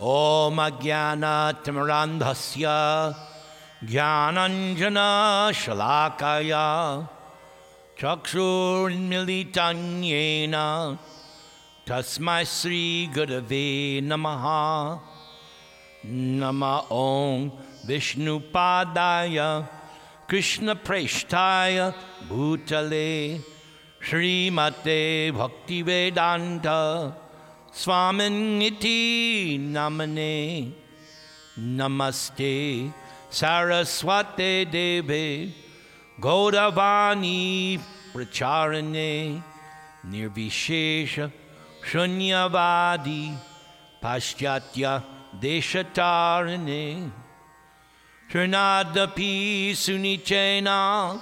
Om Ajnana-timirandhasya Jnananjana Shalakaya Chakshurmilitan Yena Tasmai Sri Gurave Namaha. Nama Om Vishnupadaya Krishna Preshtaya Bhutale Srimate Bhaktivedanta Swaminiti Namane. Namaste Saraswate Deve Gaudavani Pracharane Nirvishesha Shunyavadi Paschatya Deshatarane Trinadapi Sunichena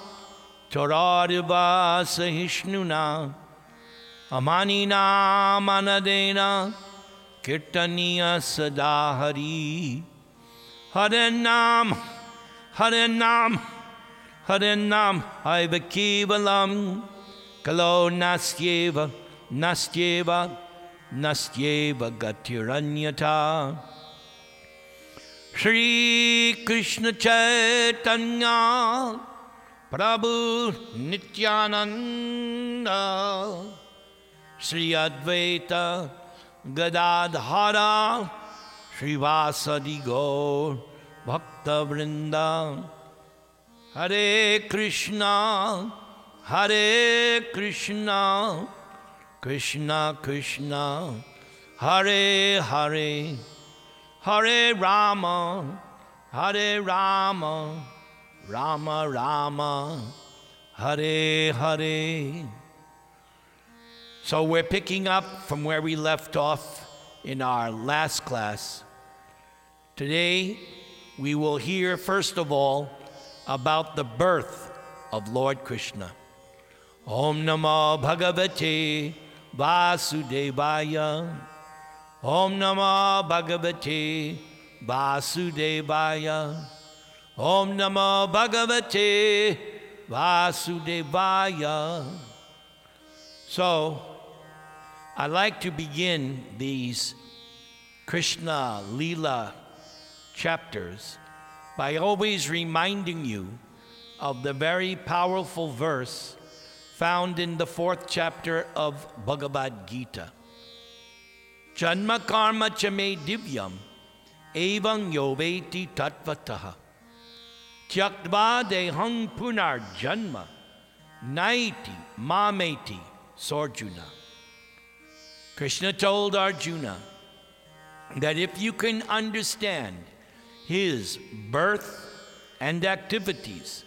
Toradiva Sahishnuna Amanina Manadena Kirtaniya Sadahari. Harenam Harenam Harenam Haivakivalam Kalo Nastyeva Nastyeva Nastyeva Gatiranyata. Shri Krishna Chaitanya Prabhu Nityananda Shri Advaita Gadadhara Srivasadi Gaur Bhakta Vrinda. Hare Krishna Krishna Krishna Hare Hare Hare Rama Rama Rama Hare Hare. So we're picking up from where we left off in our last class. Today we will hear first of all about the birth of Lord Krishna. Om Namo Bhagavate Vasudevaya. Om Namo Bhagavate Vasudevaya. Om Namo Bhagavate Vasudevaya. So, I like to begin these Krishna-lila chapters by always reminding you of the very powerful verse found in the 4th chapter of Bhagavad Gita. Janma karma chame divyam evam yoveti tatvataha tyaktva dehang punar janma naiti mameti sorjuna. Krishna told Arjuna that if you can understand his birth and activities,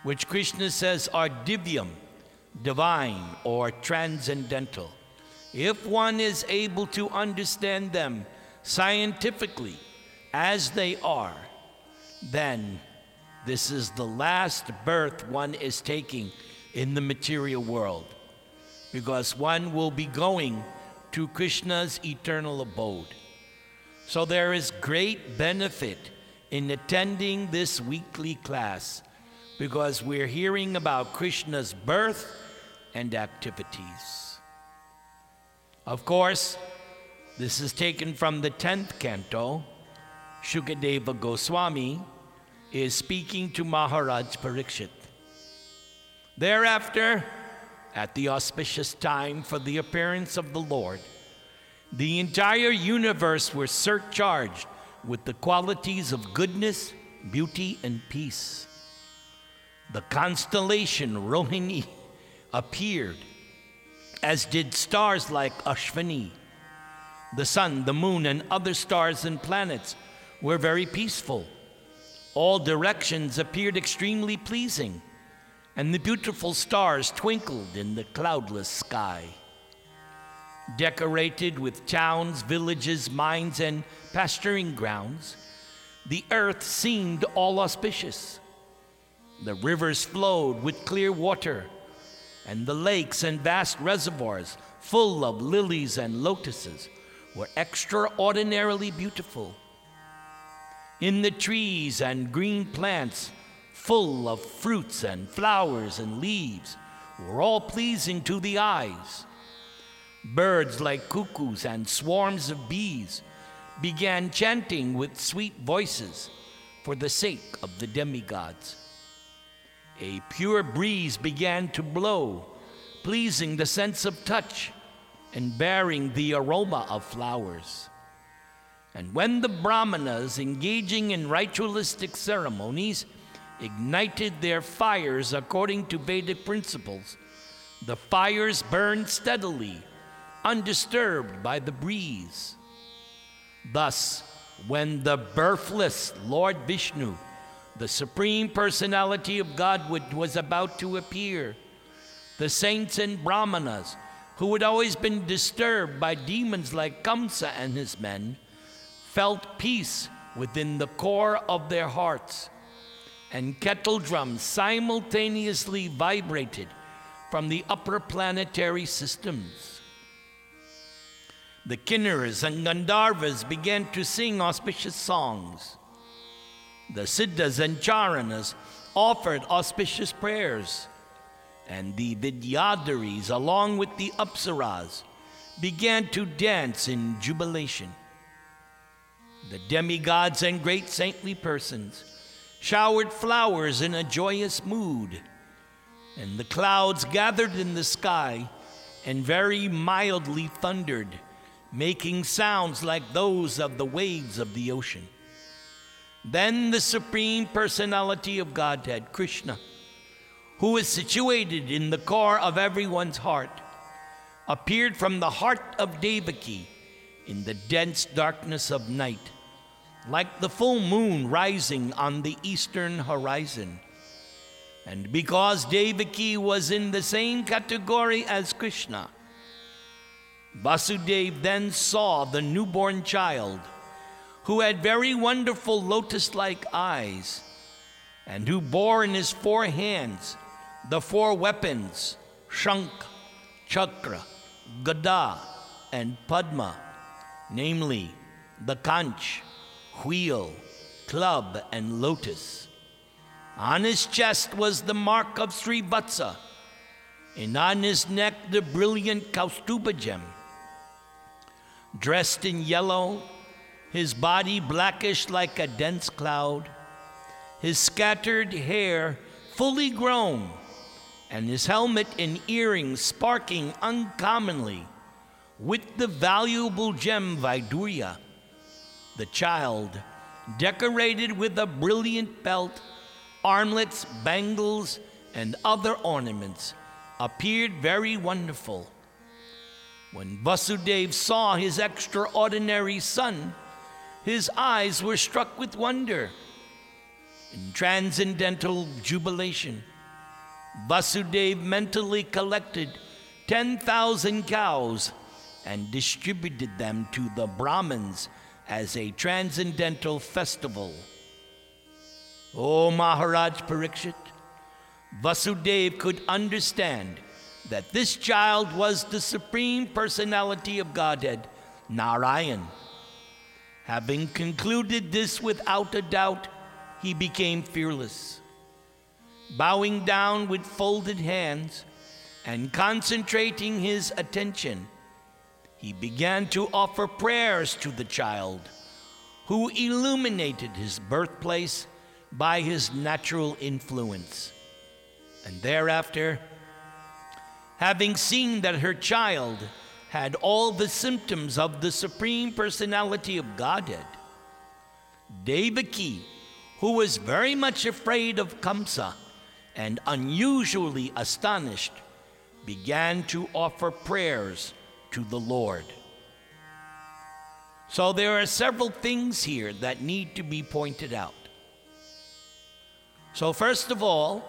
which Krishna says are divyam, divine or transcendental, if one is able to understand them scientifically as they are, then this is the last birth one is taking in the material world, because one will be going to Krishna's eternal abode. So there is great benefit in attending this weekly class, because we're hearing about Krishna's birth and activities. Of course, this is taken from the 10th canto. Shukadeva Goswami is speaking to Maharaj Parikshit. Thereafter, at the auspicious time for the appearance of the Lord, the entire universe was surcharged with the qualities of goodness, beauty, and peace. The constellation Rohini appeared, as did stars like Ashvini. The sun, the moon, and other stars and planets were very peaceful. All directions appeared extremely pleasing, and the beautiful stars twinkled in the cloudless sky. Decorated with towns, villages, mines, and pasturing grounds, the earth seemed all auspicious. The rivers flowed with clear water, and the lakes and vast reservoirs full of lilies and lotuses were extraordinarily beautiful. In the trees and green plants, full of fruits and flowers and leaves, were all pleasing to the eyes. Birds like cuckoos and swarms of bees began chanting with sweet voices for the sake of the demigods. A pure breeze began to blow, pleasing the sense of touch and bearing the aroma of flowers. And when the Brahmanas, engaging in ritualistic ceremonies, ignited their fires according to Vedic principles, the fires burned steadily, undisturbed by the breeze. Thus, when the birthless Lord Vishnu, the Supreme Personality of Godhood, was about to appear, the saints and Brahmanas, who had always been disturbed by demons like Kamsa and his men, felt peace within the core of their hearts, and kettle drums simultaneously vibrated from the upper planetary systems. The Kinnaras and Gandharvas began to sing auspicious songs. The Siddhas and Charanas offered auspicious prayers, and the Vidyadharis, along with the Apsaras, began to dance in jubilation. The demigods and great saintly persons showered flowers in a joyous mood, and the clouds gathered in the sky and very mildly thundered, making sounds like those of the waves of the ocean. Then the Supreme Personality of Godhead, Krishna, who is situated in the core of everyone's heart, appeared from the heart of Devaki in the dense darkness of night, like the full moon rising on the eastern horizon. And because Devaki was in the same category as Krishna, Vasudeva then saw the newborn child, who had very wonderful lotus-like eyes, and who bore in his 4 hands the 4 weapons, Shankh, Chakra, Gada, and Padma, namely the Kanch, wheel, club, and lotus. On his chest was the mark of Srivatsa, and on his neck the brilliant Kaustuba gem. Dressed in yellow, his body blackish like a dense cloud, his scattered hair fully grown, and his helmet and earrings sparking uncommonly with the valuable gem Vaidurya, the child, decorated with a brilliant belt, armlets, bangles, and other ornaments, appeared very wonderful. When Vasudeva saw his extraordinary son, his eyes were struck with wonder. In transcendental jubilation, Vasudeva mentally collected 10,000 cows and distributed them to the Brahmins as a transcendental festival. O Maharaj Parikshit, Vasudeva could understand that this child was the Supreme Personality of Godhead, Narayan. Having concluded this without a doubt, he became fearless. Bowing down with folded hands and concentrating his attention, he began to offer prayers to the child, who illuminated his birthplace by his natural influence. And thereafter, having seen that her child had all the symptoms of the Supreme Personality of Godhead, Devaki, who was very much afraid of Kamsa and unusually astonished, began to offer prayers to the Lord. So there are several things here that need to be pointed out. So first of all,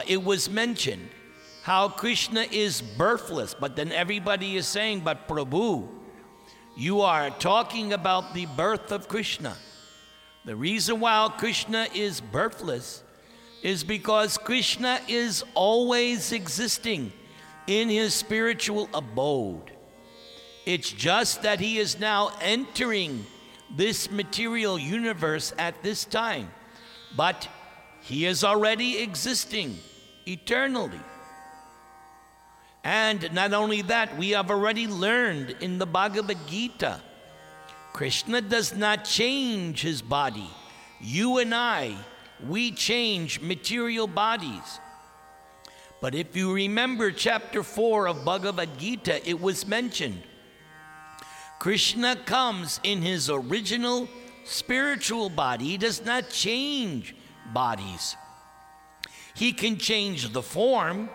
it was mentioned how Krishna is birthless, but then everybody is saying, but Prabhu, you are talking about the birth of Krishna. The reason why Krishna is birthless is because Krishna is always existing in his spiritual abode. It's just that he is now entering this material universe at this time, but he is already existing eternally. And not only that, we have already learned in the Bhagavad Gita Krishna does not change his body. You and I, we change material bodies. But if you remember chapter 4 of Bhagavad Gita, it was mentioned. Krishna comes in his original spiritual body. He does not change bodies. He can change the form.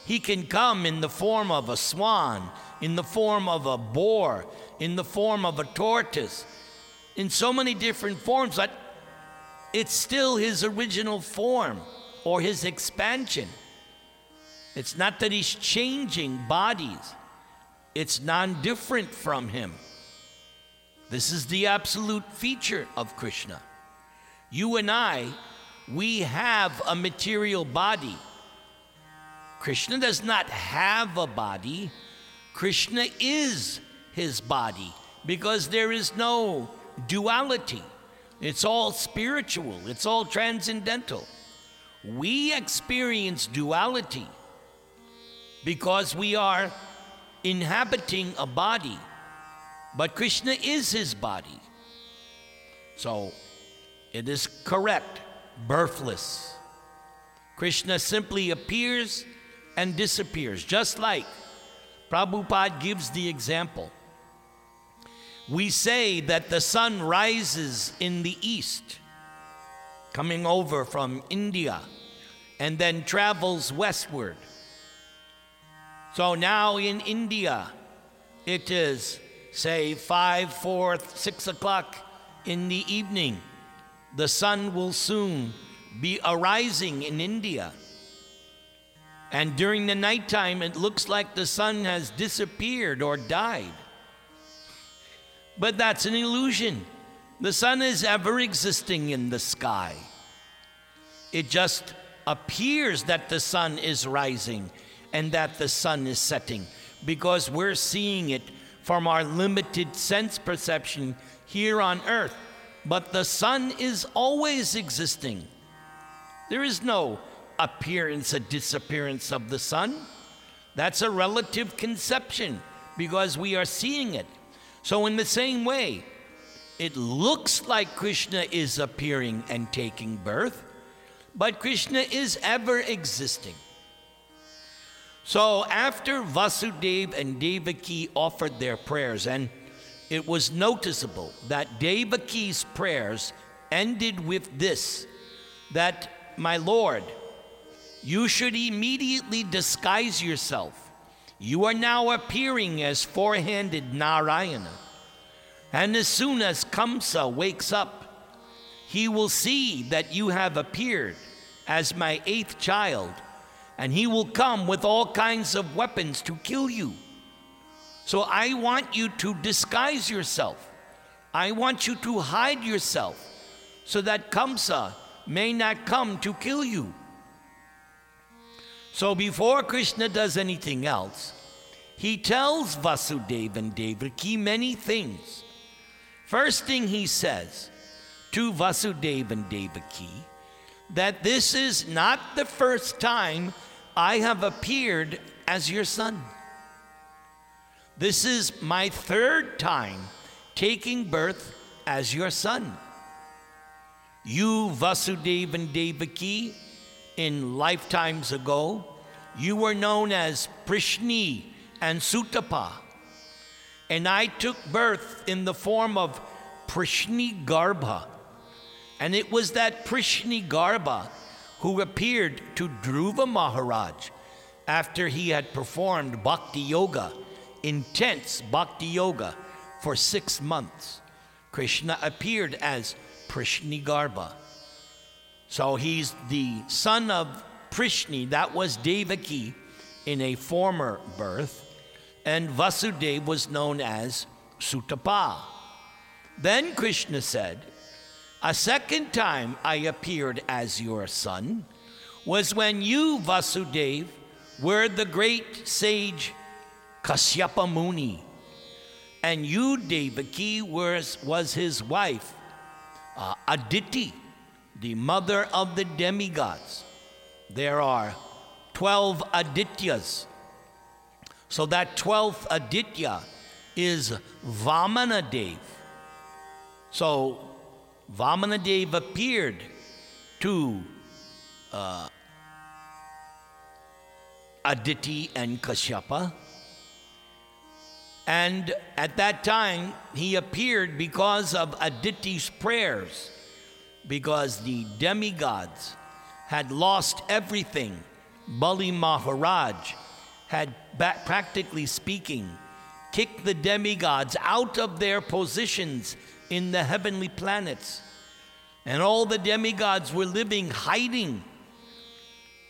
He can come in the form of a swan, in the form of a boar, in the form of a tortoise, in so many different forms, but it's still his original form or his expansion. It's not that he's changing bodies. It's non-different from him. This is the absolute feature of Krishna. You and I, we have a material body. Krishna does not have a body. Krishna is his body because there is no duality. It's all spiritual. It's all transcendental. We experience duality because we are inhabiting a body, but Krishna is his body. So it is correct, birthless. Krishna simply appears and disappears, just like Prabhupada gives the example. We say that the sun rises in the east, coming over from India, and then travels westward. So now in India, it is, say, 5, 4, 6 o'clock in the evening. The sun will soon be arising in India. And during the nighttime, it looks like the sun has disappeared or died. But that's an illusion. The sun is ever existing in the sky. It just appears that the sun is rising and that the sun is setting because we're seeing it from our limited sense perception here on earth. But the sun is always existing. There is no appearance or disappearance of the sun. That's a relative conception because we are seeing it. So in the same way, it looks like Krishna is appearing and taking birth, but Krishna is ever existing. So after Vasudeva and Devaki offered their prayers, and it was noticeable that Devaki's prayers ended with this, that, my Lord, you should immediately disguise yourself. You are now appearing as four-handed Narayana. And as soon as Kamsa wakes up, he will see that you have appeared as my 8th child, and he will come with all kinds of weapons to kill you. So I want you to disguise yourself. I want you to hide yourself so that Kamsa may not come to kill you. So before Krishna does anything else, he tells Vasudeva and Devaki many things. First thing he says to Vasudeva and Devaki, that this is not the first time I have appeared as your son. This is my 3rd time taking birth as your son. You, Vasudeva and Devaki, in lifetimes ago, you were known as Prishni and Sutapa. And I took birth in the form of Prishni Garbha. And it was that Prishni Garbha who appeared to Dhruva Maharaj after he had performed bhakti yoga, intense bhakti yoga, for 6 months. Krishna appeared as Prishni Garbha. So he's the son of Prishni, that was Devaki in a former birth, and Vasudeva was known as Sutapa. Then Krishna said, a second time I appeared as your son was when you, Vasudeva, were the great sage Kasyapa Muni, and you, Devaki, was his wife, Aditi, the mother of the demigods. There are 12 Adityas. So that 12th Aditya is Vamanadev. So Vamanadeva appeared to Aditi and Kashyapa. And at that time, he appeared because of Aditi's prayers, because the demigods had lost everything. Bali Maharaj had, practically speaking, kicked the demigods out of their positions in the heavenly planets. And all the demigods were living, hiding.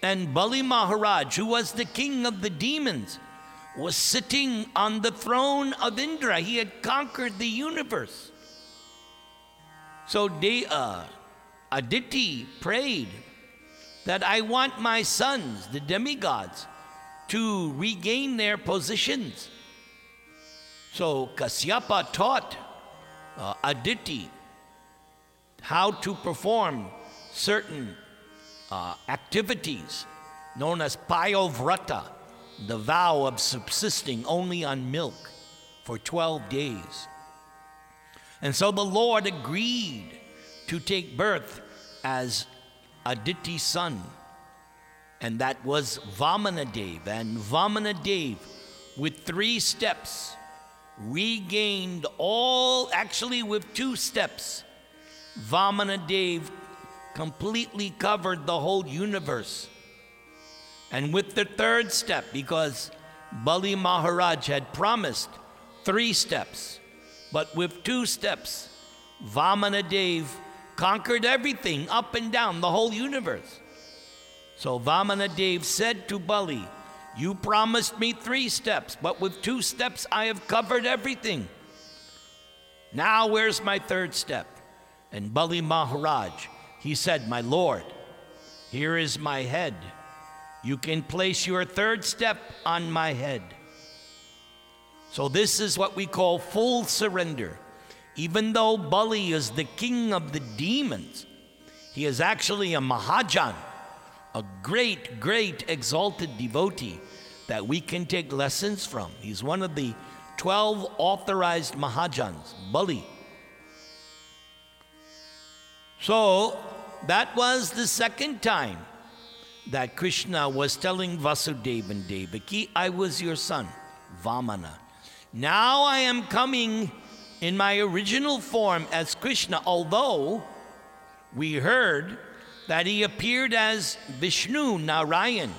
And Bali Maharaj, who was the king of the demons, was sitting on the throne of Indra. He had conquered the universe. So Aditi prayed that I want my sons, the demigods, to regain their positions. So Kasyapa taught Aditi how to perform certain activities known as Payovrata, the vow of subsisting only on milk for 12 days. And so the Lord agreed to take birth as Aditi's son, and that was Vamanadeva. And Vamanadeva, with 3 steps, regained all, actually with 2 steps, Vamanadeva completely covered the whole universe. And with the 3rd step, because Bali Maharaj had promised 3 steps, but with 2 steps, Vamanadeva conquered everything up and down, the whole universe. So Vamanadeva said to Bali, you promised me 3 steps, but with 2 steps I have covered everything. Now where's my 3rd step? And Bali Maharaj, he said, my Lord, here is my head. You can place your 3rd step on my head. So this is what we call full surrender. Even though Bali is the king of the demons, he is actually a Mahajan, a great, great exalted devotee that we can take lessons from. He's one of the 12 authorized Mahajans, Bali. So that was the 2nd time that Krishna was telling Vasudeva and Devaki, I was your son, Vamana. Now I am coming in my original form as Krishna, although we heard that he appeared as Vishnu, Narayan.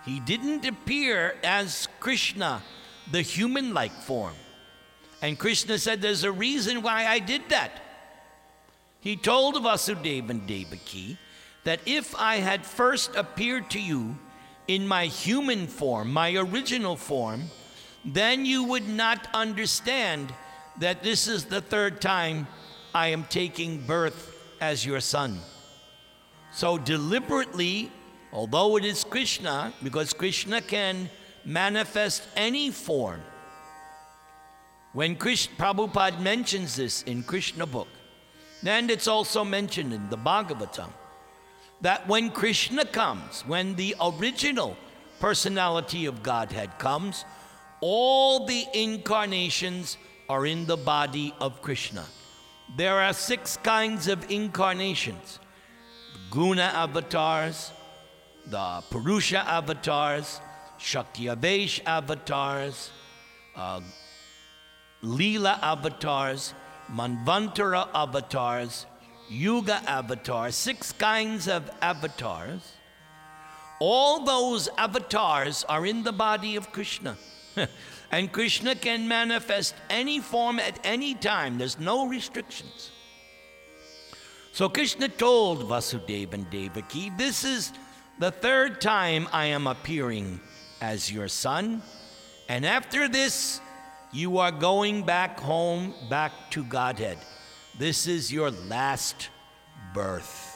He didn't appear as Krishna, the human-like form. And Krishna said, there's a reason why I did that. He told Vasudeva and Devaki that if I had first appeared to you in my human form, my original form, then you would not understand that this is the 3rd time I am taking birth as your son. So deliberately, although it is Krishna, because Krishna can manifest any form. When Prabhupada mentions this in Krishna book, and it's also mentioned in the Bhagavatam, that when Krishna comes, when the original personality of Godhead comes, all the incarnations are in the body of Krishna. There are 6 kinds of incarnations: Guna avatars, the Purusha avatars, Shakyavesh avatars, Leela avatars, Manvantara avatars, Yuga avatars, 6 kinds of avatars. All those avatars are in the body of Krishna. And Krishna can manifest any form at any time. There's no restrictions. So Krishna told Vasudeva and Devaki, this is the 3rd time I am appearing as your son. And after this, you are going back home, back to Godhead. This is your last birth.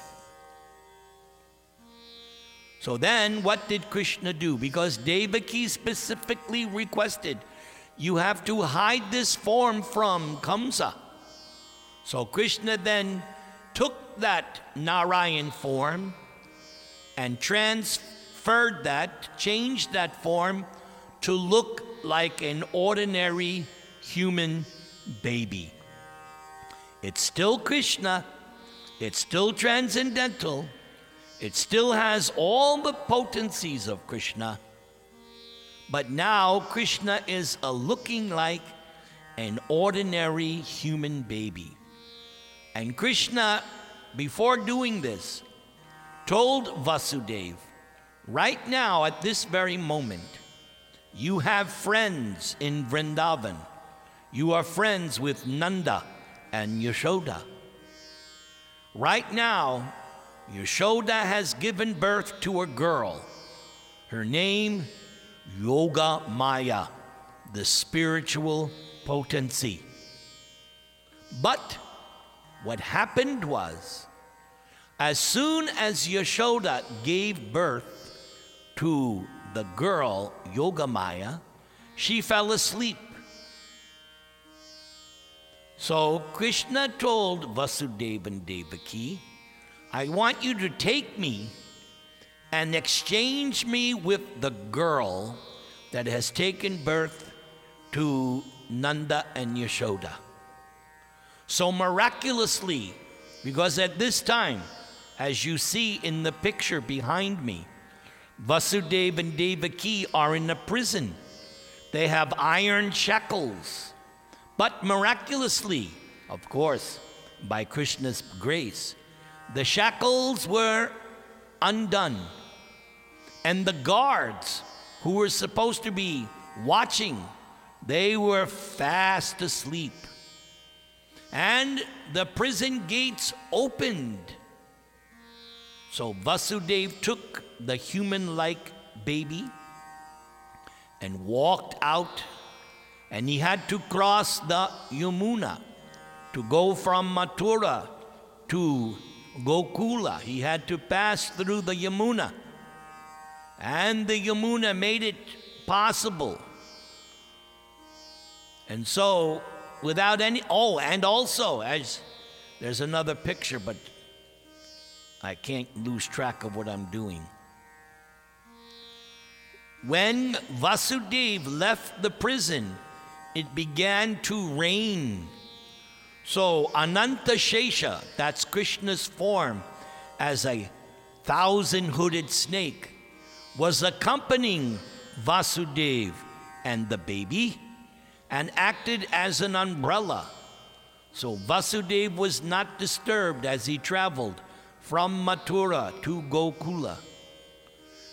So then what did Krishna do? Because Devaki specifically requested, you have to hide this form from Kamsa. So Krishna then took that Narayan form and transferred that, changed that form to look like an ordinary human baby. It's still Krishna. It's still transcendental. It still has all the potencies of Krishna. But now Krishna is looking like an ordinary human baby. And Krishna, before doing this, told Vasudeva, right now at this very moment, you have friends in Vrindavan. You are friends with Nanda and Yashoda. Right now, Yashoda has given birth to a girl. Her name, Yoga Maya, the spiritual potency. But what happened was, as soon as Yashoda gave birth to the girl, Yoga Maya, she fell asleep. So Krishna told Vasudeva and Devaki, I want you to take me and exchange me with the girl that has taken birth to Nanda and Yashoda. So miraculously, because at this time, as you see in the picture behind me, Vasudeva and Devaki are in a prison. They have iron shackles. But miraculously, of course, by Krishna's grace, the shackles were undone. And the guards who were supposed to be watching, they were fast asleep. And the prison gates opened. So Vasudeva took the human-like baby and walked out, and he had to cross the Yamuna to go from Mathura to Gokula. He had to pass through the Yamuna, and the Yamuna made it possible. And so, without any, and also, as there's another picture, but I can't lose track of what I'm doing. When Vasudeva left the prison, it began to rain. So Ananta Shesha, that's Krishna's form as a 1,000-hooded snake, was accompanying Vasudeva and the baby and acted as an umbrella. So Vasudeva was not disturbed as he traveled from Mathura to Gokula.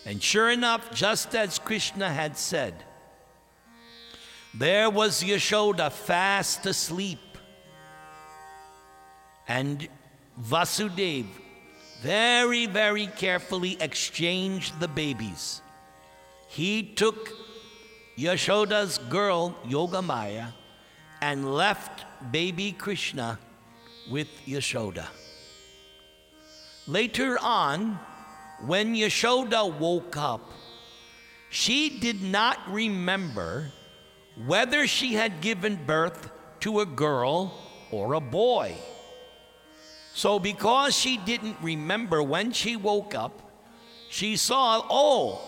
And sure enough, just as Krishna had said, there was Yashoda fast asleep. And Vasudeva very, very carefully exchanged the babies. He took Yashoda's girl, Yogamaya, and left baby Krishna with Yashoda. Later on, when Yashoda woke up, she did not remember whether she had given birth to a girl or a boy. So because she didn't remember, when she woke up, she saw, oh,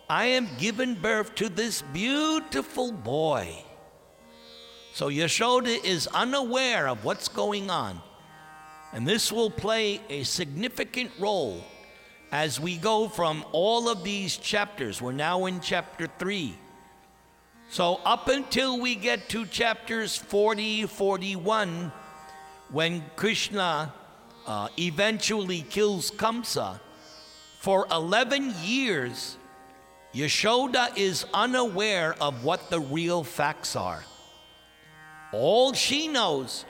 I am giving birth to this beautiful boy. So Yashoda is unaware of what's going on. And this will play a significant role as we go from all of these chapters. We're now in chapter 3. So up until we get to chapters 40, 41, when Krishna eventually kills Kamsa, for 11 years, Yashoda is unaware of what the real facts are. All she knows,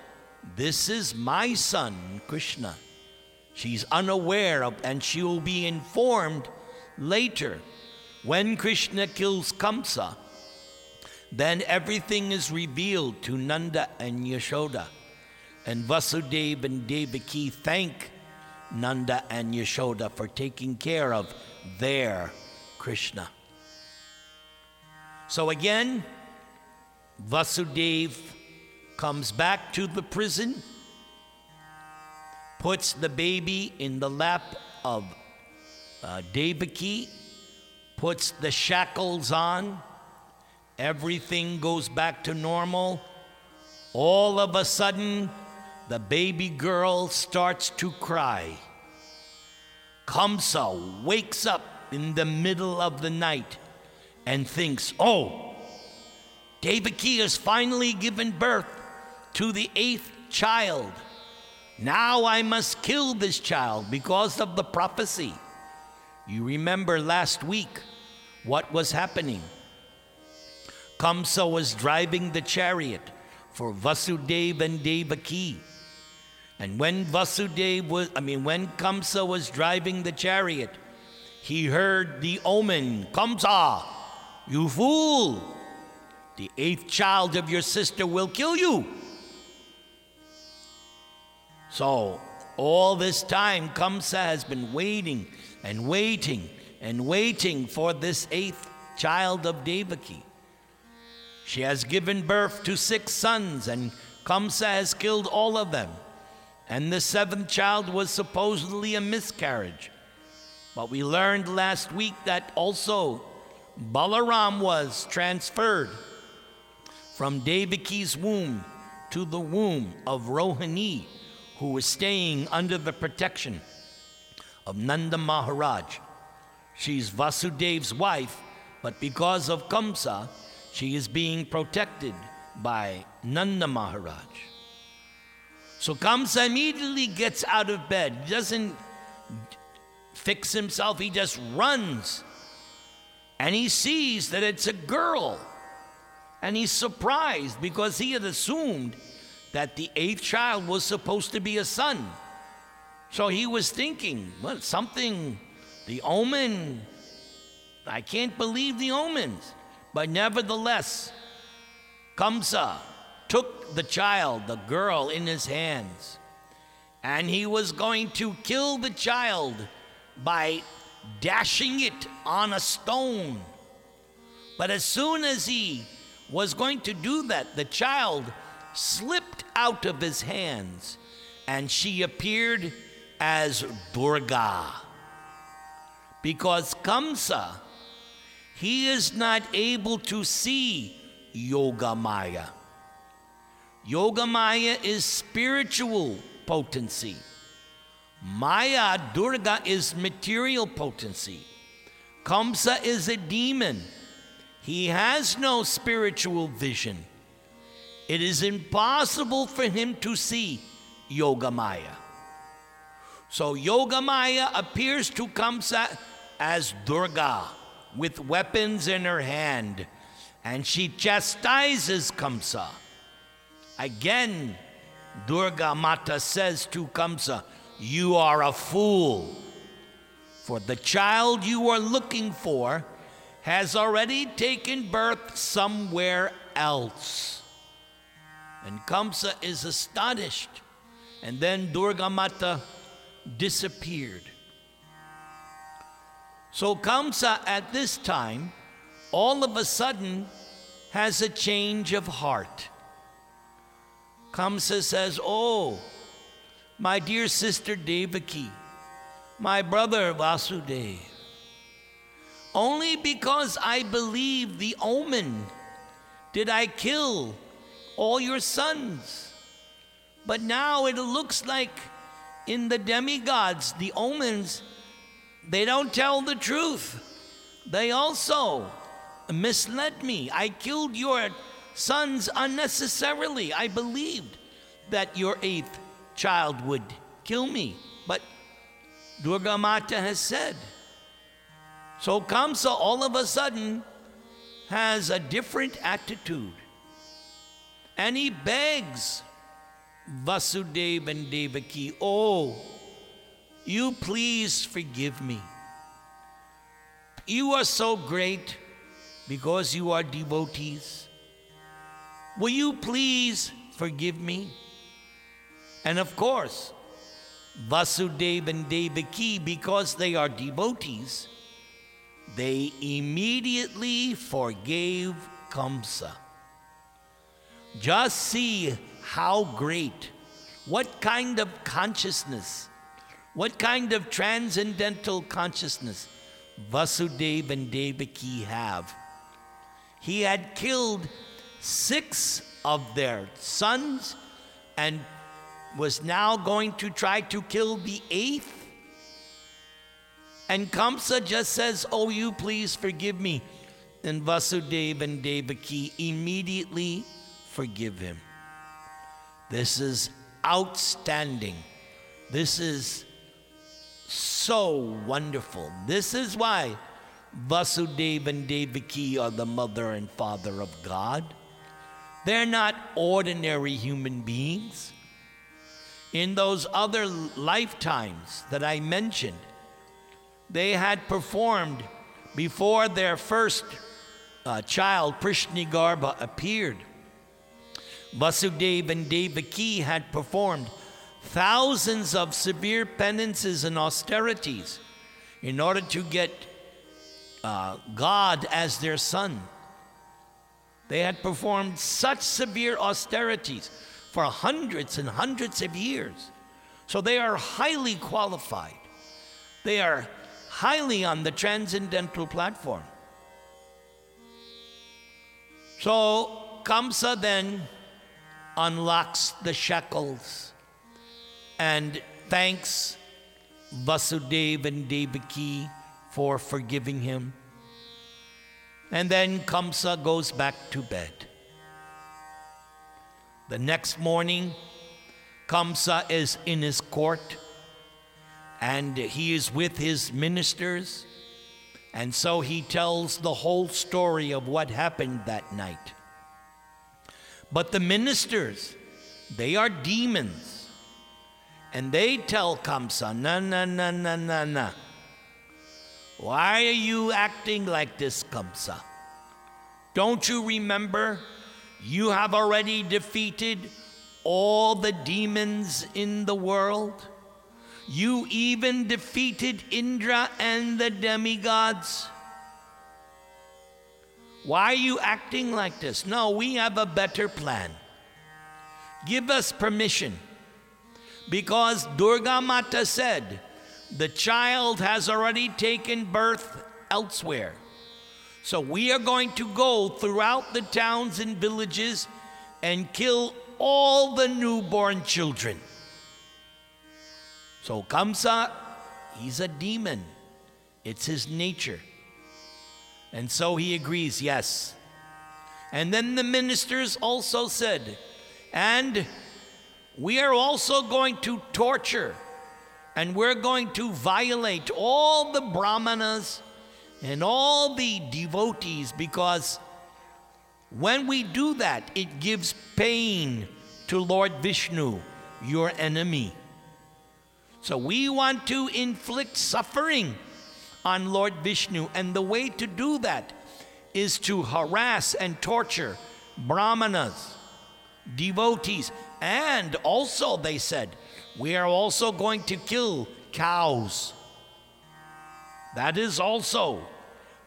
this is my son, Krishna. She's unaware of, and she will be informed later when Krishna kills Kamsa. Then everything is revealed to Nanda and Yashoda. And Vasudeva and Devaki thank Nanda and Yashoda for taking care of their Krishna. So again, Vasudeva comes back to the prison, puts the baby in the lap of Devaki, puts the shackles on, everything goes back to normal. All of a sudden, the baby girl starts to cry. Kamsa wakes up in the middle of the night and thinks, oh, Devaki has finally given birth to the 8th child. Now I must kill this child because of the prophecy. You remember last week what was happening. Kamsa was driving the chariot for Vasudeva and Devaki. And when Kamsa was driving the chariot, he heard the omen, Kamsa, you fool! The 8th child of your sister will kill you. So all this time, Kamsa has been waiting and waiting and waiting for this 8th child of Devaki. She has given birth to 6 sons, and Kamsa has killed all of them. And the 7th child was supposedly a miscarriage. But we learned last week that also Balaram was transferred from Devaki's womb to the womb of Rohini, who was staying under the protection of Nanda Maharaj. She's Vasudev's wife, but because of Kamsa, she is being protected by Nanda Maharaj. So Kamsa immediately gets out of bed. He doesn't fix himself, he just runs. And he sees that it's a girl. And he's surprised because he had assumed that the 8th child was supposed to be a son. So he was thinking, well, something, the omen, I can't believe the omens. But nevertheless, Kamsa took the child, the girl, in his hands, and he was going to kill the child by dashing it on a stone. But as soon as he was going to do that, the child slipped out of his hands, and she appeared as Durga. Because Kamsa, he is not able to see Yoga Maya. Yoga Maya is spiritual potency. Maya, Durga, is material potency. Kamsa is a demon. He has no spiritual vision. It is impossible for him to see Yoga Maya. So Yoga Maya appears to Kamsa as Durga with weapons in her hand, and she chastises Kamsa. Again, Durga Mata says to Kamsa, you are a fool, for the child you are looking for has already taken birth somewhere else. And Kamsa is astonished, and then Durga Mata disappeared. So Kamsa at this time, all of a sudden, has a change of heart. Kamsa says, oh, my dear sister Devaki, my brother Vasudeva, only because I believe the omen did I kill all your sons. But now it looks like in the demigods, the omens, they don't tell the truth. They also misled me. I killed your sons unnecessarily. I believed that your 8th child would kill me. But Durga Mata has said. So Kamsa all of a sudden has a different attitude. And he begs Vasudeva and Devaki, oh, you please forgive me. You are so great because you are devotees. Will you please forgive me? And of course, Vasudeva and Devaki, because they are devotees, they immediately forgave Kamsa. Just see how great, what kind of consciousness, what kind of transcendental consciousness Vasudeva and Devaki have. He had killed 6 of their sons and was now going to try to kill the eighth. And Kamsa just says, "Oh, you please forgive me." And Vasudeva and Devaki immediately forgive him. This is outstanding. This is so wonderful. This is why Vasudeva and Devaki are the mother and father of God. They're not ordinary human beings. In those other lifetimes that I mentioned, they had performed before their first child, Krishna-garbha, appeared. Vasudeva and Devaki had performed thousands of severe penances and austerities in order to get God as their son. They had performed such severe austerities for hundreds and hundreds of years. So they are highly qualified. They are highly on the transcendental platform. So Kamsa then unlocks the shackles and thanks Vasudeva and Devaki for forgiving him. And then Kamsa goes back to bed. The next morning, Kamsa is in his court and he is with his ministers. And so he tells the whole story of what happened that night. But the ministers, they are demons. And they tell Kamsa, "No. Why are you acting like this, Kamsa? Don't you remember you have already defeated all the demons in the world? You even defeated Indra and the demigods. Why are you acting like this? No, we have a better plan. Give us permission. Because Durga Mata said, the child has already taken birth elsewhere. So we are going to go throughout the towns and villages and kill all the newborn children." So Kamsa, he's a demon. It's his nature. And so he agrees, yes. And then the ministers also said, "And we are also going to torture and we're going to violate all the brahmanas and all the devotees, because when we do that, it gives pain to Lord Vishnu, your enemy. So we want to inflict suffering on Lord Vishnu, and the way to do that is to harass and torture brahmanas, devotees, and also, they said, we are also going to kill cows. That is also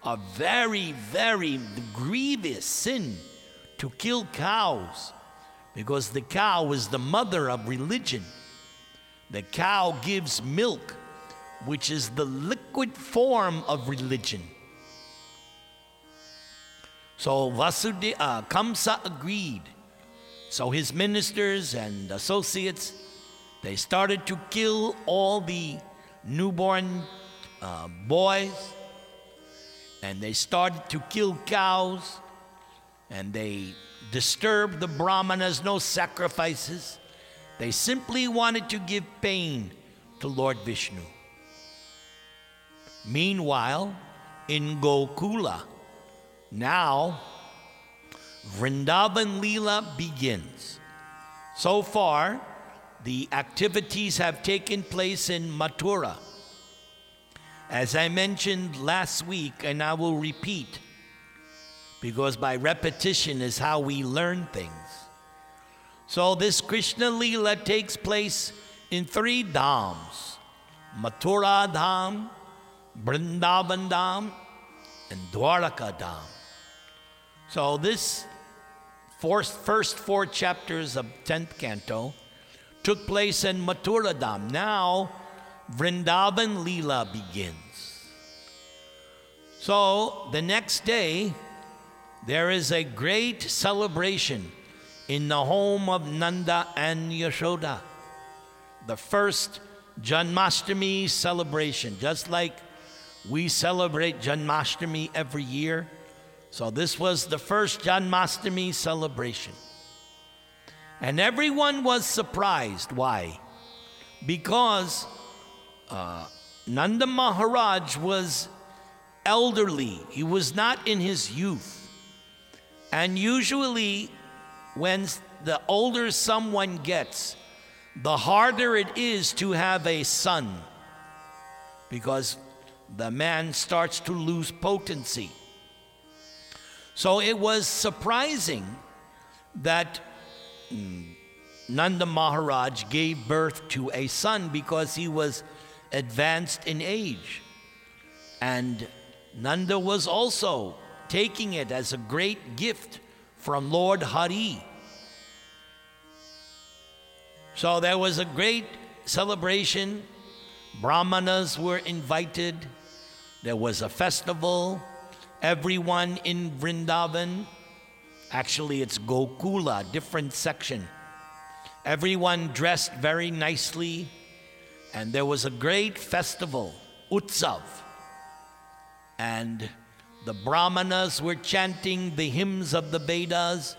a very, very grievous sin, to kill cows, because the cow is the mother of religion. The cow gives milk, which is the liquid form of religion. So Kamsa agreed. So his ministers and associates, they started to kill all the newborn boys, and they started to kill cows, and they disturbed the brahmanas, no sacrifices. They simply wanted to give pain to Lord Vishnu. Meanwhile, in Gokula, now Vrindavan Leela begins. So far, the activities have taken place in Mathura. As I mentioned last week, and I will repeat, because by repetition is how we learn things. So this Krishna Lila takes place in 3 dhams: Mathura Dham, Vrindavan Dham, and Dwaraka Dham. So this first 4 chapters of 10th canto took place in Mathura Dham. Now Vrindavan Leela begins. So the next day, there is a great celebration in the home of Nanda and Yashoda. the first Janmashtami celebration, just like we celebrate Janmashtami every year. So this was the first Janmashtami celebration. And everyone was surprised. Why? Because Nanda Maharaj was elderly. He was not in his youth. And usually when the older someone gets, the harder it is to have a son, because the man starts to lose potency. So it was surprising that Nanda Maharaj gave birth to a son because he was advanced in age. And Nanda was also taking it as a great gift from Lord Hari. So there was a great celebration. Brahmanas were invited. There was a festival. Everyone in Vrindavan, actually it's Gokula, different section. Everyone dressed very nicely, and there was a great festival, Utsav. And the Brahmanas were chanting the hymns of the Vedas,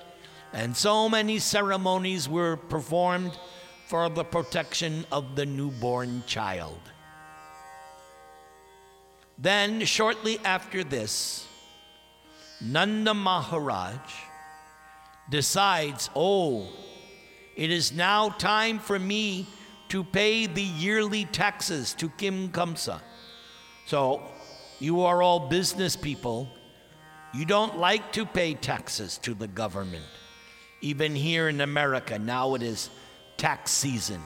and so many ceremonies were performed for the protection of the newborn child. Then, shortly after this, Nanda Maharaj decides, it is now time for me to pay the yearly taxes to Kim Kamsa. So, you are all business people. You don't like to pay taxes to the government. Even here in America, now it is tax season.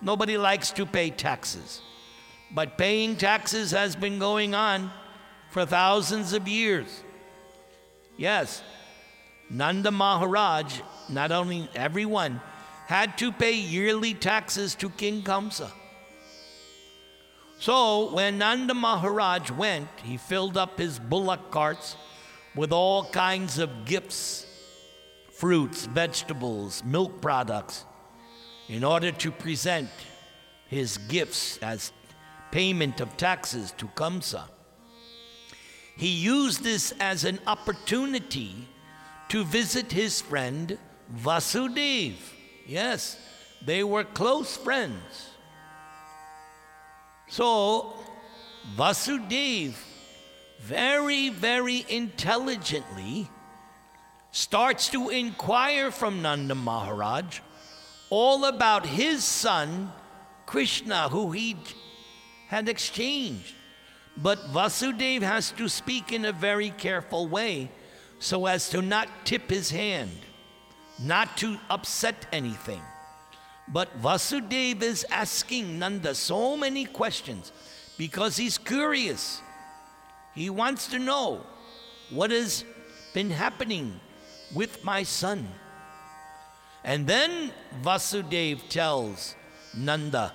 Nobody likes to pay taxes. But paying taxes has been going on for thousands of years. Yes, Nanda Maharaj, not only everyone, had to pay yearly taxes to King Kamsa. So when Nanda Maharaj went, he filled up his bullock carts with all kinds of gifts, fruits, vegetables, milk products, in order to present his gifts as payment of taxes to Kamsa. He used this as an opportunity to visit his friend Vasudeva. Yes, they were close friends. So Vasudeva very, very intelligently starts to inquire from Nanda Maharaj all about his son Krishna, who he had exchanged. But Vasudeva has to speak in a very careful way so as to not tip his hand, not to upset anything. But Vasudeva is asking Nanda so many questions because he's curious. He wants to know what has been happening with my son. And then Vasudeva tells Nanda,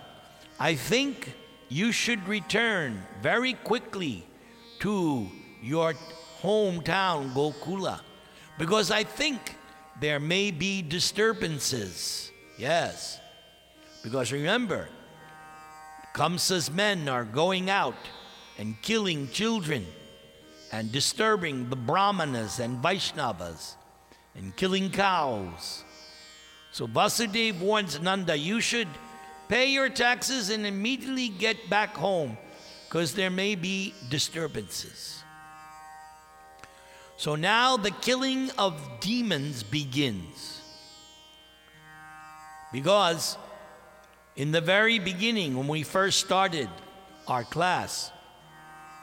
I think you should return very quickly to your hometown, Gokula, because I think there may be disturbances. Yes, because remember, Kamsa's men are going out and killing children and disturbing the Brahmanas and Vaishnavas and killing cows. So Vasudeva warns Nanda, you should pay your taxes and immediately get back home because there may be disturbances. So now the killing of demons begins. Because in the very beginning, when we first started our class,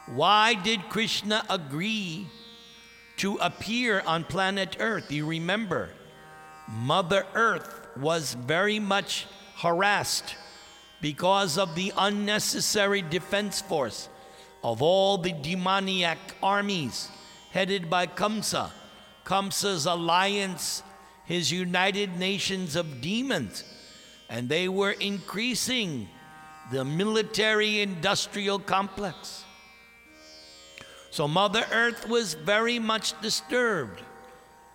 why did Krishna agree to appear on planet Earth? You remember, Mother Earth was very much harassed because of the unnecessary defense force of all the demoniac armies headed by Kamsa. Kamsa's alliance, his United Nations of demons, and they were increasing the military-industrial complex. So Mother Earth was very much disturbed,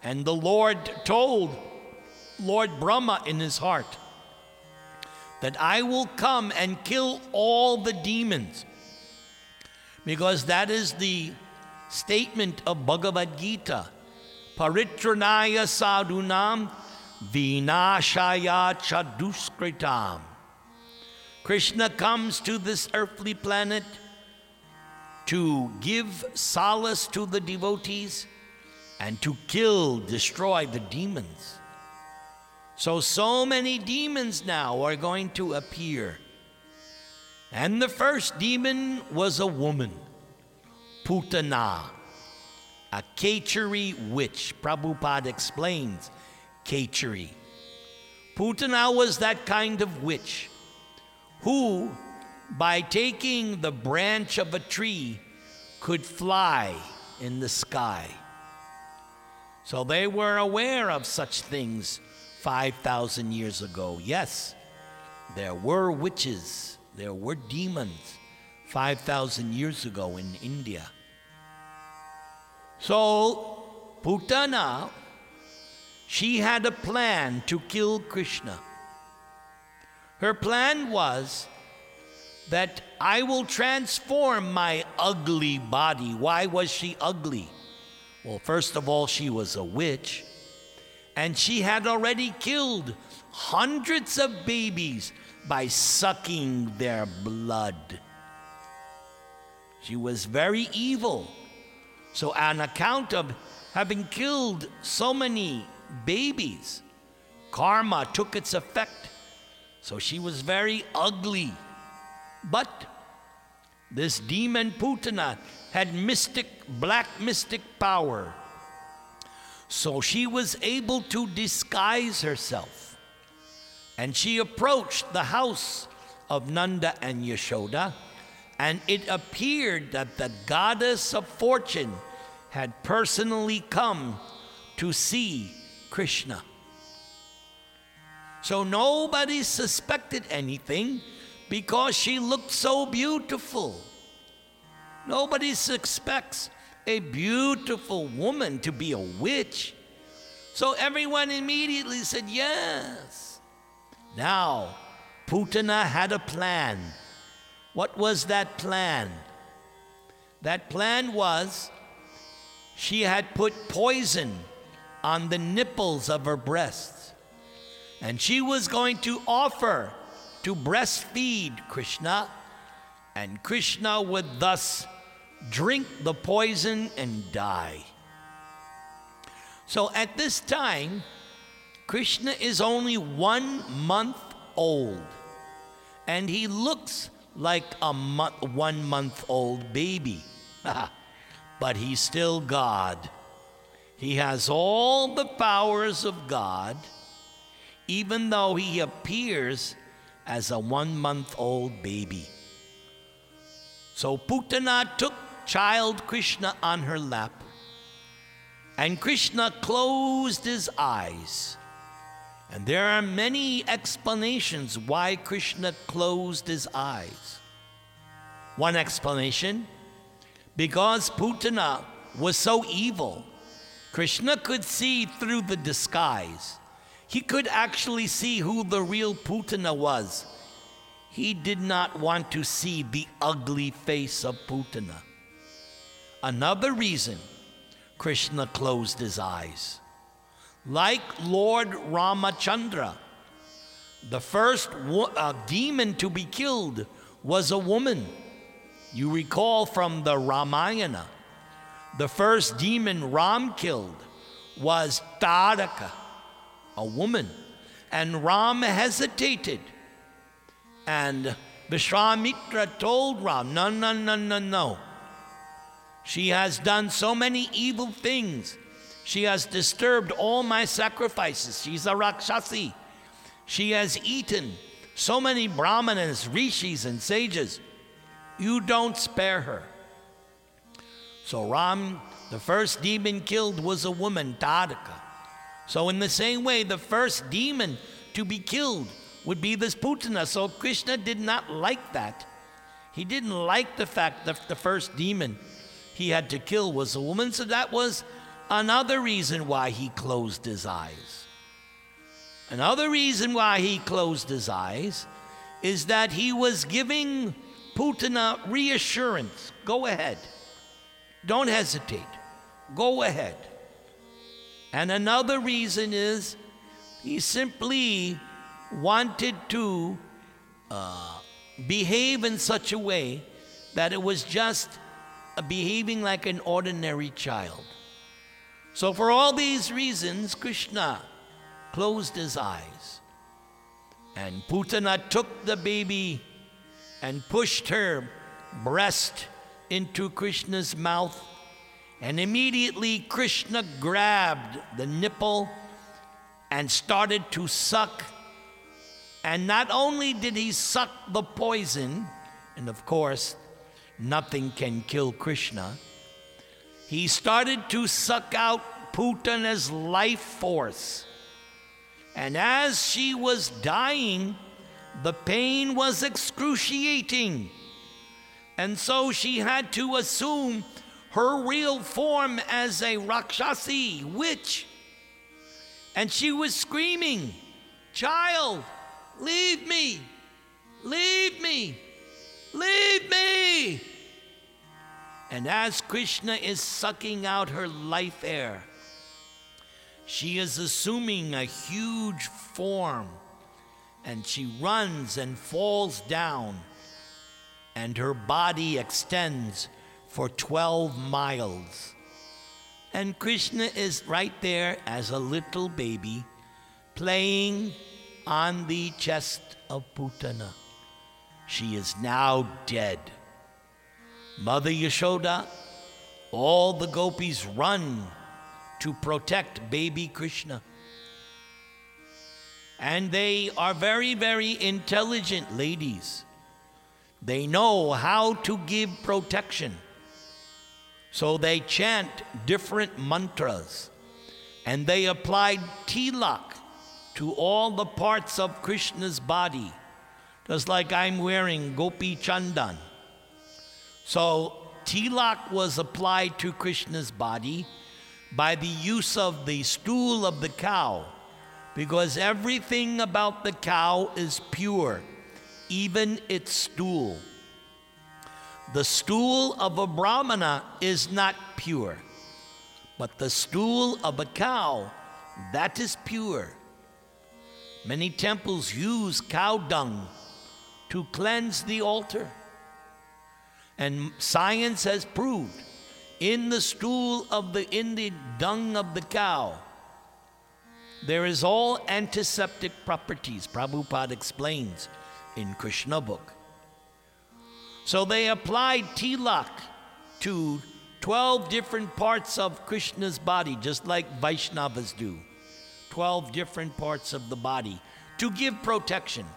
and the Lord told Lord Brahma in his heart that I will come and kill all the demons. Because that is the statement of Bhagavad Gita. Paritranaya sadhunam vinashaya chaduskritam. Krishna comes to this earthly planet to give solace to the devotees and to kill, destroy the demons. So many demons now are going to appear. And the first demon was a woman, Putana, a Kachari witch. Prabhupada explains Kachari. Putana was that kind of witch who, by taking the branch of a tree, could fly in the sky. So they were aware of such things 5,000 years ago. Yes, there were witches, there were demons 5,000 years ago in India. So Putana, she had a plan to kill Krishna. Her plan was that I will transform my ugly body. Why was she ugly? Well, first of all, she was a witch, and she had already killed hundreds of babies by sucking their blood. She was very evil. So on account of having killed so many babies, karma took its effect. So she was very ugly. But this demon Putana had black mystic power. So she was able to disguise herself. And she approached the house of Nanda and Yashoda, and it appeared that the goddess of fortune had personally come to see Krishna. So nobody suspected anything because she looked so beautiful. Nobody suspects a beautiful woman to be a witch. So everyone immediately said yes. Now, Putana had a plan. What was that plan? That plan was she had put poison on the nipples of her breasts, and she was going to offer to breastfeed Krishna, and Krishna would thus drink the poison and die. So at this time, Krishna is only 1 month old, and he looks like a 1 month old baby. But he's still God. He has all the powers of God, even though he appears as a 1 month old baby. So Putana took child Krishna on her lap, and Krishna closed his eyes. And there are many explanations why Krishna closed his eyes. One explanation, because Putana was so evil, Krishna could see through the disguise. He could actually see who the real Putana was. He did not want to see the ugly face of Putana. Another reason Krishna closed his eyes. Like Lord Ramachandra, the first demon to be killed was a woman. You recall from the Ramayana, the first demon Ram killed was Taraka, a woman. And Ram hesitated. And Vishwamitra told Ram, no. She has done so many evil things. She has disturbed all my sacrifices. She's a Rakshasi. She has eaten so many Brahmanas, rishis, and sages. You don't spare her. So Ram, the first demon killed was a woman, Taraka. So in the same way, the first demon to be killed would be this Putana. So Krishna did not like that. He didn't like the fact that the first demon he had to kill was a woman. So that was another reason why he closed his eyes. Another reason why he closed his eyes is that he was giving Putana reassurance. Go ahead. Don't hesitate. Go ahead. And another reason is he simply wanted to behave in such a way that it was just behaving like an ordinary child. So for all these reasons, Krishna closed his eyes. And Putana took the baby and pushed her breast into Krishna's mouth. And immediately Krishna grabbed the nipple and started to suck. And not only did he suck the poison, and of course, nothing can kill Krishna, he started to suck out Putana's life force. And as she was dying, the pain was excruciating. And so she had to assume her real form as a Rakshasi, witch. And she was screaming, "Child, leave me, leave me, leave me." And as Krishna is sucking out her life air, she is assuming a huge form, and she runs and falls down, and her body extends for 12 miles. And Krishna is right there as a little baby, playing on the chest of Putana. She is now dead. Mother Yashoda, all the gopis run to protect baby Krishna. And they are very, very intelligent ladies. They know how to give protection. So they chant different mantras, and they applied tilak to all the parts of Krishna's body, just like I'm wearing Gopi Chandan. So tilak was applied to Krishna's body by the use of the stool of the cow, because everything about the cow is pure, even its stool. The stool of a brahmana is not pure, but the stool of a cow, that is pure. Many temples use cow dung to cleanse the altar. And science has proved in the dung of the cow, there is all antiseptic properties. Prabhupada explains in Krishna book. So they applied tilak to 12 different parts of Krishna's body, just like Vaishnavas do. 12 different parts of the body to give protection.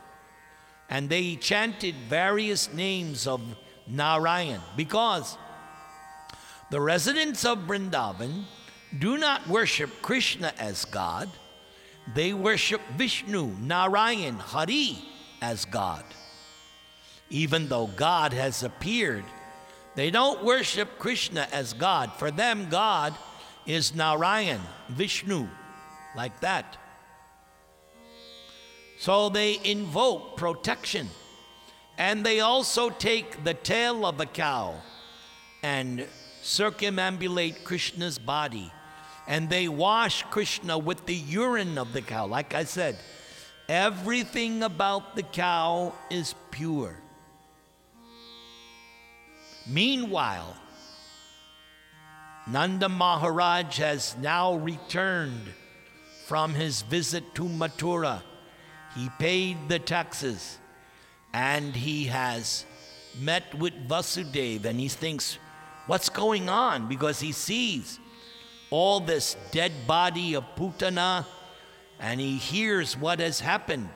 And they chanted various names of Narayan, because the residents of Vrindavan do not worship Krishna as God. They worship Vishnu, Narayan, Hari as God. Even though God has appeared, they don't worship Krishna as God. For them, God is Narayan, Vishnu, like that. So they invoke protection. And they also take the tail of a cow and circumambulate Krishna's body. And they wash Krishna with the urine of the cow. Like I said, everything about the cow is pure. Meanwhile, Nanda Maharaj has now returned from his visit to Mathura. He paid the taxes, and he has met with Vasudeva, and he thinks, what's going on? Because he sees all this dead body of Putana, and he hears what has happened.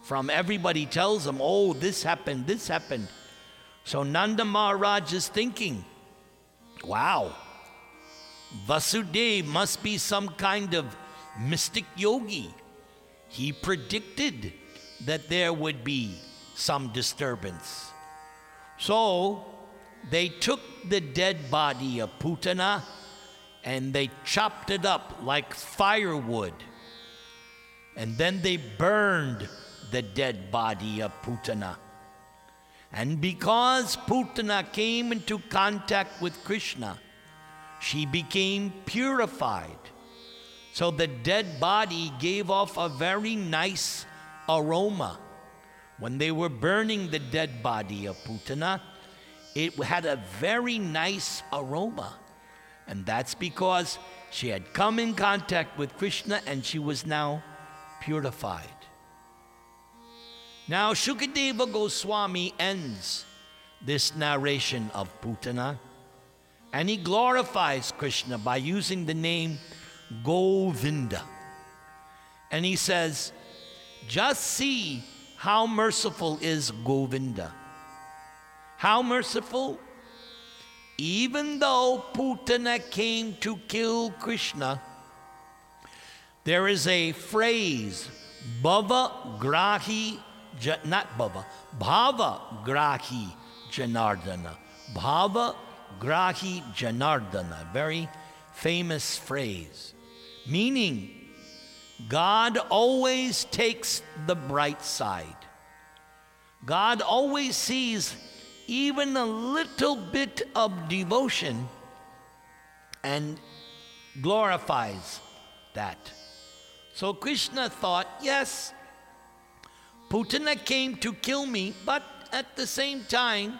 From everybody tells him, oh, this happened, this happened. So Nanda Maharaj is thinking, wow, Vasudeva must be some kind of mystic yogi. He predicted that there would be some disturbance. So they took the dead body of Putana and they chopped it up like firewood. And then they burned the dead body of Putana. And because Putana came into contact with Krishna, she became purified. So the dead body gave off a very nice aroma. When they were burning the dead body of Putana, it had a very nice aroma. And that's because she had come in contact with Krishna and she was now purified. Now Shukadeva Goswami ends this narration of Putana, and he glorifies Krishna by using the name Govinda. And he says, just see how merciful is Govinda. How merciful? Even though Putana came to kill Krishna, there is a phrase, Bhava Grahi, not Bhava, Bhava Grahi Janardana. Bhava Grahi Janardana, very famous phrase, meaning God always takes the bright side. God always sees even a little bit of devotion and glorifies that. So Krishna thought, yes, Putana came to kill me, but at the same time,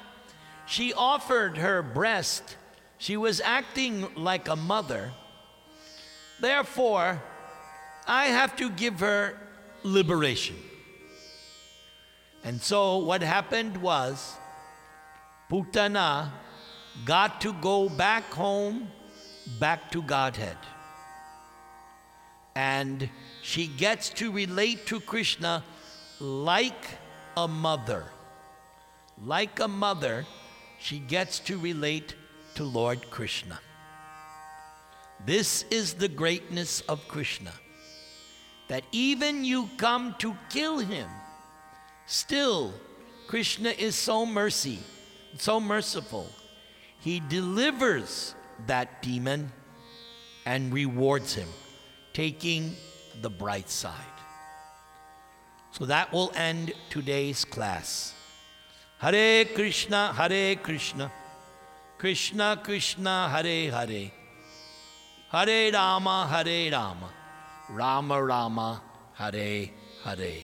she offered her breast. She was acting like a mother. Therefore, I have to give her liberation. And so what happened was, Putana got to go back home, back to Godhead. And she gets to relate to Krishna like a mother. Like a mother, she gets to relate to Lord Krishna. This is the greatness of Krishna, that even you come to kill him, still Krishna is so merciful. He delivers that demon and rewards him, taking the bright side. So that will end today's class. Hare Krishna, Krishna Krishna, Hare Hare, Hare Rama, Rama Rama, Hare Hare.